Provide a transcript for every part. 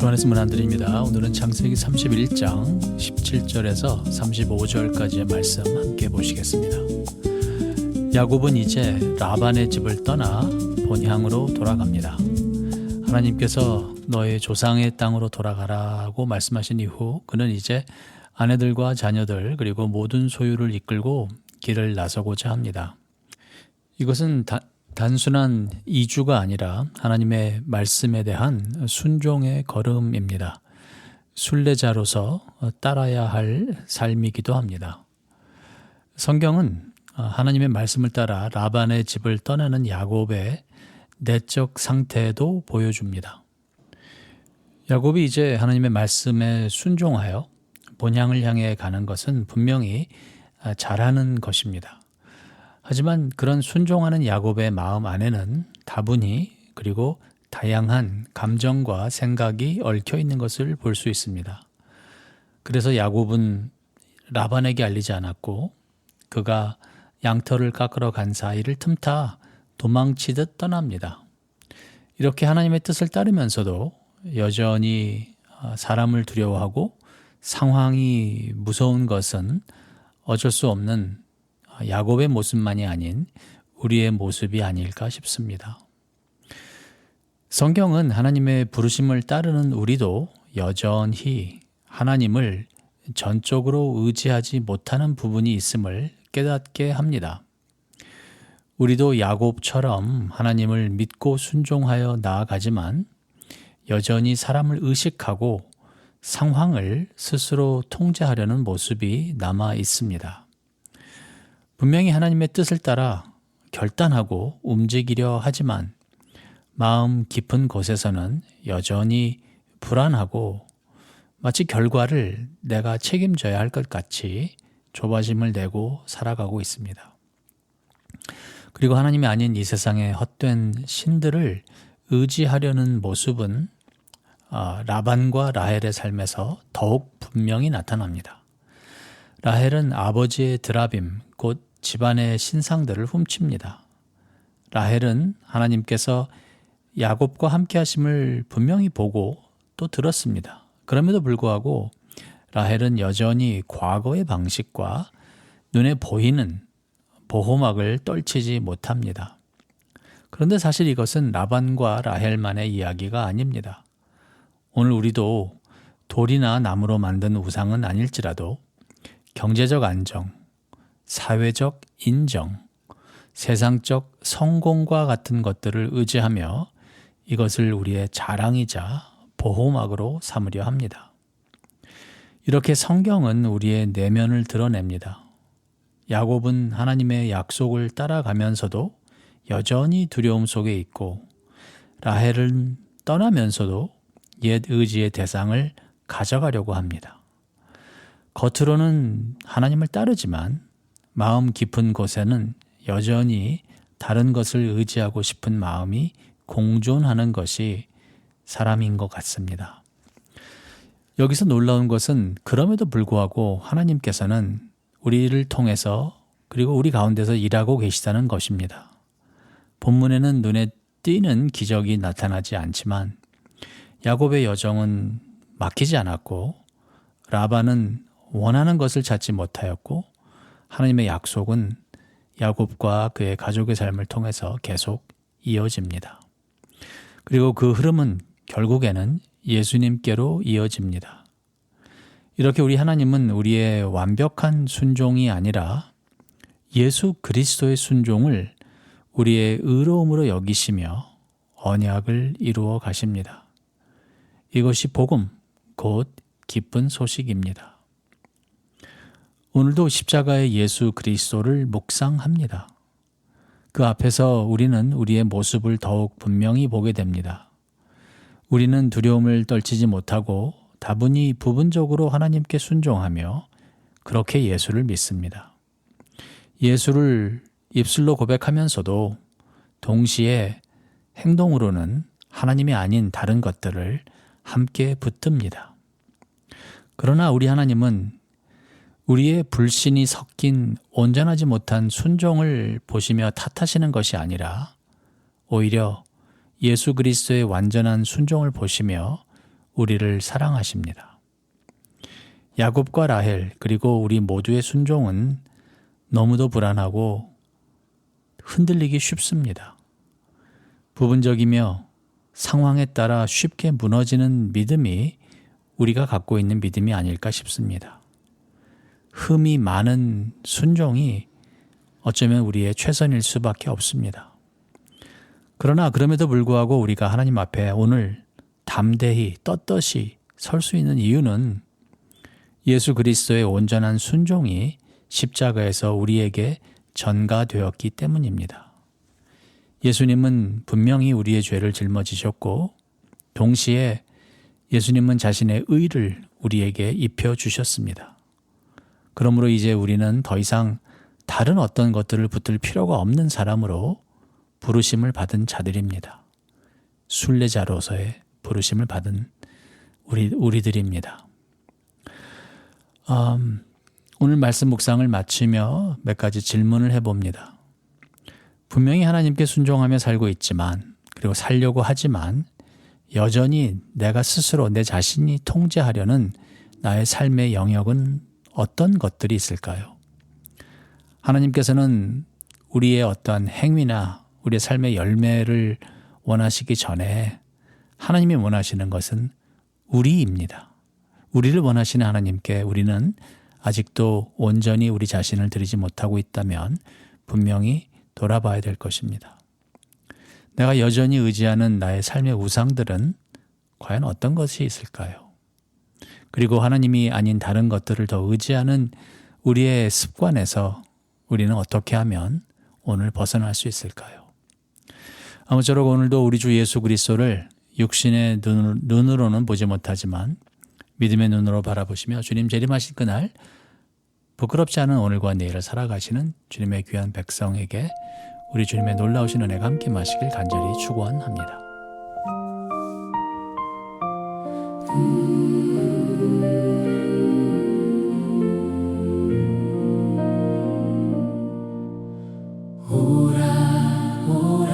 조한의 문안드립니다. 오늘은 창세기 31장 17절에서 35절까지의 말씀 함께 보시겠습니다. 야곱은 이제 라반의 집을 떠나 본향으로 돌아갑니다. 하나님께서 너의 조상의 땅으로 돌아가라고 말씀하신 이후 그는 이제 아내들과 자녀들 그리고 모든 소유를 이끌고 길을 나서고자 합니다. 이것은 단순한 이주가 아니라 하나님의 말씀에 대한 순종의 걸음입니다. 순례자로서 따라야 할 삶이기도 합니다. 성경은 하나님의 말씀을 따라 라반의 집을 떠나는 야곱의 내적 상태도 보여줍니다. 야곱이 이제 하나님의 말씀에 순종하여 본향을 향해 가는 것은 분명히 잘하는 것입니다. 하지만 그런 순종하는 야곱의 마음 안에는 다분히 그리고 다양한 감정과 생각이 얽혀 있는 것을 볼 수 있습니다. 그래서 야곱은 라반에게 알리지 않았고 그가 양털을 깎으러 간 사이를 틈타 도망치듯 떠납니다. 이렇게 하나님의 뜻을 따르면서도 여전히 사람을 두려워하고 상황이 무서운 것은 어쩔 수 없는 야곱의 모습만이 아닌 우리의 모습이 아닐까 싶습니다. 성경은 하나님의 부르심을 따르는 우리도 여전히 하나님을 전적으로 의지하지 못하는 부분이 있음을 깨닫게 합니다. 우리도 야곱처럼 하나님을 믿고 순종하여 나아가지만 여전히 사람을 의식하고 상황을 스스로 통제하려는 모습이 남아 있습니다. 분명히 하나님의 뜻을 따라 결단하고 움직이려 하지만 마음 깊은 곳에서는 여전히 불안하고 마치 결과를 내가 책임져야 할 것 같이 조바심을 내고 살아가고 있습니다. 그리고 하나님이 아닌 이 세상의 헛된 신들을 의지하려는 모습은 라반과 라헬의 삶에서 더욱 분명히 나타납니다. 라헬은 아버지의 드라빔, 곧 집안의 신상들을 훔칩니다. 라헬은 하나님께서 야곱과 함께 하심을 분명히 보고 또 들었습니다. 그럼에도 불구하고 라헬은 여전히 과거의 방식과 눈에 보이는 보호막을 떨치지 못합니다. 그런데 사실 이것은 라반과 라헬만의 이야기가 아닙니다. 오늘 우리도 돌이나 나무로 만든 우상은 아닐지라도 경제적 안정, 사회적 인정, 세상적 성공과 같은 것들을 의지하며 이것을 우리의 자랑이자 보호막으로 삼으려 합니다. 이렇게 성경은 우리의 내면을 드러냅니다. 야곱은 하나님의 약속을 따라가면서도 여전히 두려움 속에 있고 라헬은 떠나면서도 옛 의지의 대상을 가져가려고 합니다. 겉으로는 하나님을 따르지만 마음 깊은 곳에는 여전히 다른 것을 의지하고 싶은 마음이 공존하는 것이 사람인 것 같습니다. 여기서 놀라운 것은 그럼에도 불구하고 하나님께서는 우리를 통해서 그리고 우리 가운데서 일하고 계시다는 것입니다. 본문에는 눈에 띄는 기적이 나타나지 않지만 야곱의 여정은 막히지 않았고 라반은 원하는 것을 찾지 못하였고 하나님의 약속은 야곱과 그의 가족의 삶을 통해서 계속 이어집니다. 그리고 그 흐름은 결국에는 예수님께로 이어집니다. 이렇게 우리 하나님은 우리의 완벽한 순종이 아니라 예수 그리스도의 순종을 우리의 의로움으로 여기시며 언약을 이루어 가십니다. 이것이 복음, 곧 기쁜 소식입니다. 오늘도 십자가의 예수 그리스도를 묵상합니다. 그 앞에서 우리는 우리의 모습을 더욱 분명히 보게 됩니다. 우리는 두려움을 떨치지 못하고 다분히 부분적으로 하나님께 순종하며 그렇게 예수를 믿습니다. 예수를 입술로 고백하면서도 동시에 행동으로는 하나님이 아닌 다른 것들을 함께 붙듭니다. 그러나 우리 하나님은 우리의 불신이 섞인 온전하지 못한 순종을 보시며 탓하시는 것이 아니라 오히려 예수 그리스도의 완전한 순종을 보시며 우리를 사랑하십니다. 야곱과 라헬 그리고 우리 모두의 순종은 너무도 불안하고 흔들리기 쉽습니다. 부분적이며 상황에 따라 쉽게 무너지는 믿음이 우리가 갖고 있는 믿음이 아닐까 싶습니다. 흠이 많은 순종이 어쩌면 우리의 최선일 수밖에 없습니다. 그러나 그럼에도 불구하고 우리가 하나님 앞에 오늘 담대히 떳떳이 설 수 있는 이유는 예수 그리스도의 온전한 순종이 십자가에서 우리에게 전가되었기 때문입니다. 예수님은 분명히 우리의 죄를 짊어지셨고 동시에 예수님은 자신의 의를 우리에게 입혀주셨습니다. 그러므로 이제 우리는 더 이상 다른 어떤 것들을 붙들 필요가 없는 사람으로 부르심을 받은 자들입니다. 순례자로서의 부르심을 받은 우리들입니다. 오늘 말씀 묵상을 마치며 몇 가지 질문을 해봅니다. 분명히 하나님께 순종하며 살고 있지만 그리고 살려고 하지만 여전히 내가 스스로 내 자신이 통제하려는 나의 삶의 영역은 어떤 것들이 있을까요? 하나님께서는 우리의 어떤 행위나 우리의 삶의 열매를 원하시기 전에 하나님이 원하시는 것은 우리입니다. 우리를 원하시는 하나님께 우리는 아직도 온전히 우리 자신을 드리지 못하고 있다면 분명히 돌아봐야 될 것입니다. 내가 여전히 의지하는 나의 삶의 우상들은 과연 어떤 것이 있을까요? 그리고 하나님이 아닌 다른 것들을 더 의지하는 우리의 습관에서 우리는 어떻게 하면 오늘 벗어날 수 있을까요? 아무쪼록 오늘도 우리 주 예수 그리스도를 육신의 눈으로는 보지 못하지만 믿음의 눈으로 바라보시며 주님 재림하실 그날 부끄럽지 않은 오늘과 내일을 살아가시는 주님의 귀한 백성에게 우리 주님의 놀라우신 은혜가 함께 마시길 간절히 축원합니다. 오라 오라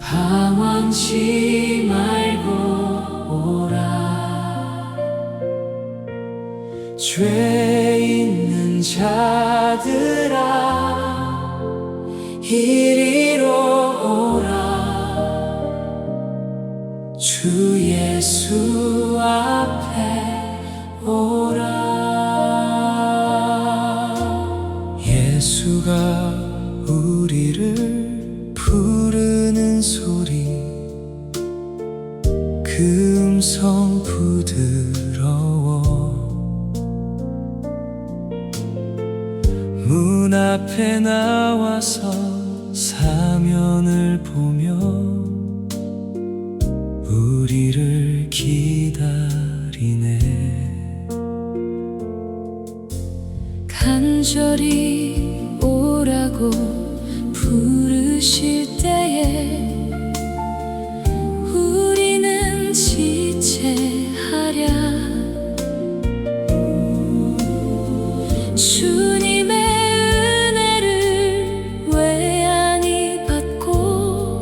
방황치 말고 오라 죄 있는 자들아 이리로 오라 주 예수 앞에 오라 예수가 우리를 부르는 소리 그 음성 부드러워 문 앞에 나와서 사면을 보며 우리를 기다리네 간절히 오라고 부르실 때에 우리는 지체하랴 주님의 은혜를 왜 아니 받고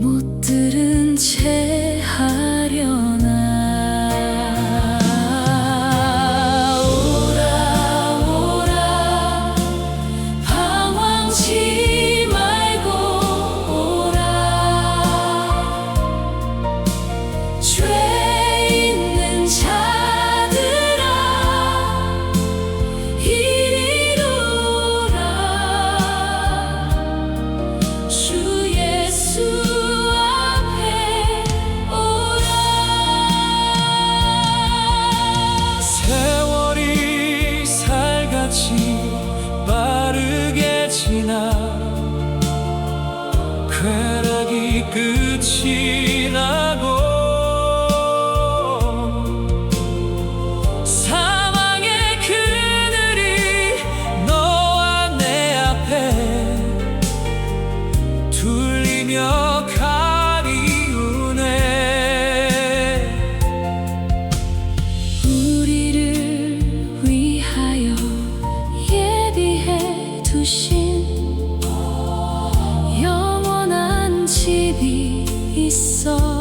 못 들은 채 하려나 오라 오라 방황치 말고 오라 죄 있는 자들아 이리로 오라 주 예수 앞에 오라 세월이 살같이 빠르게 지나 쾌락이 끝이 나고 사망의 그늘이 너와 내 앞에 둘리며 가리우네 우리를 위하여 예비해 두신 영원한 집이 있어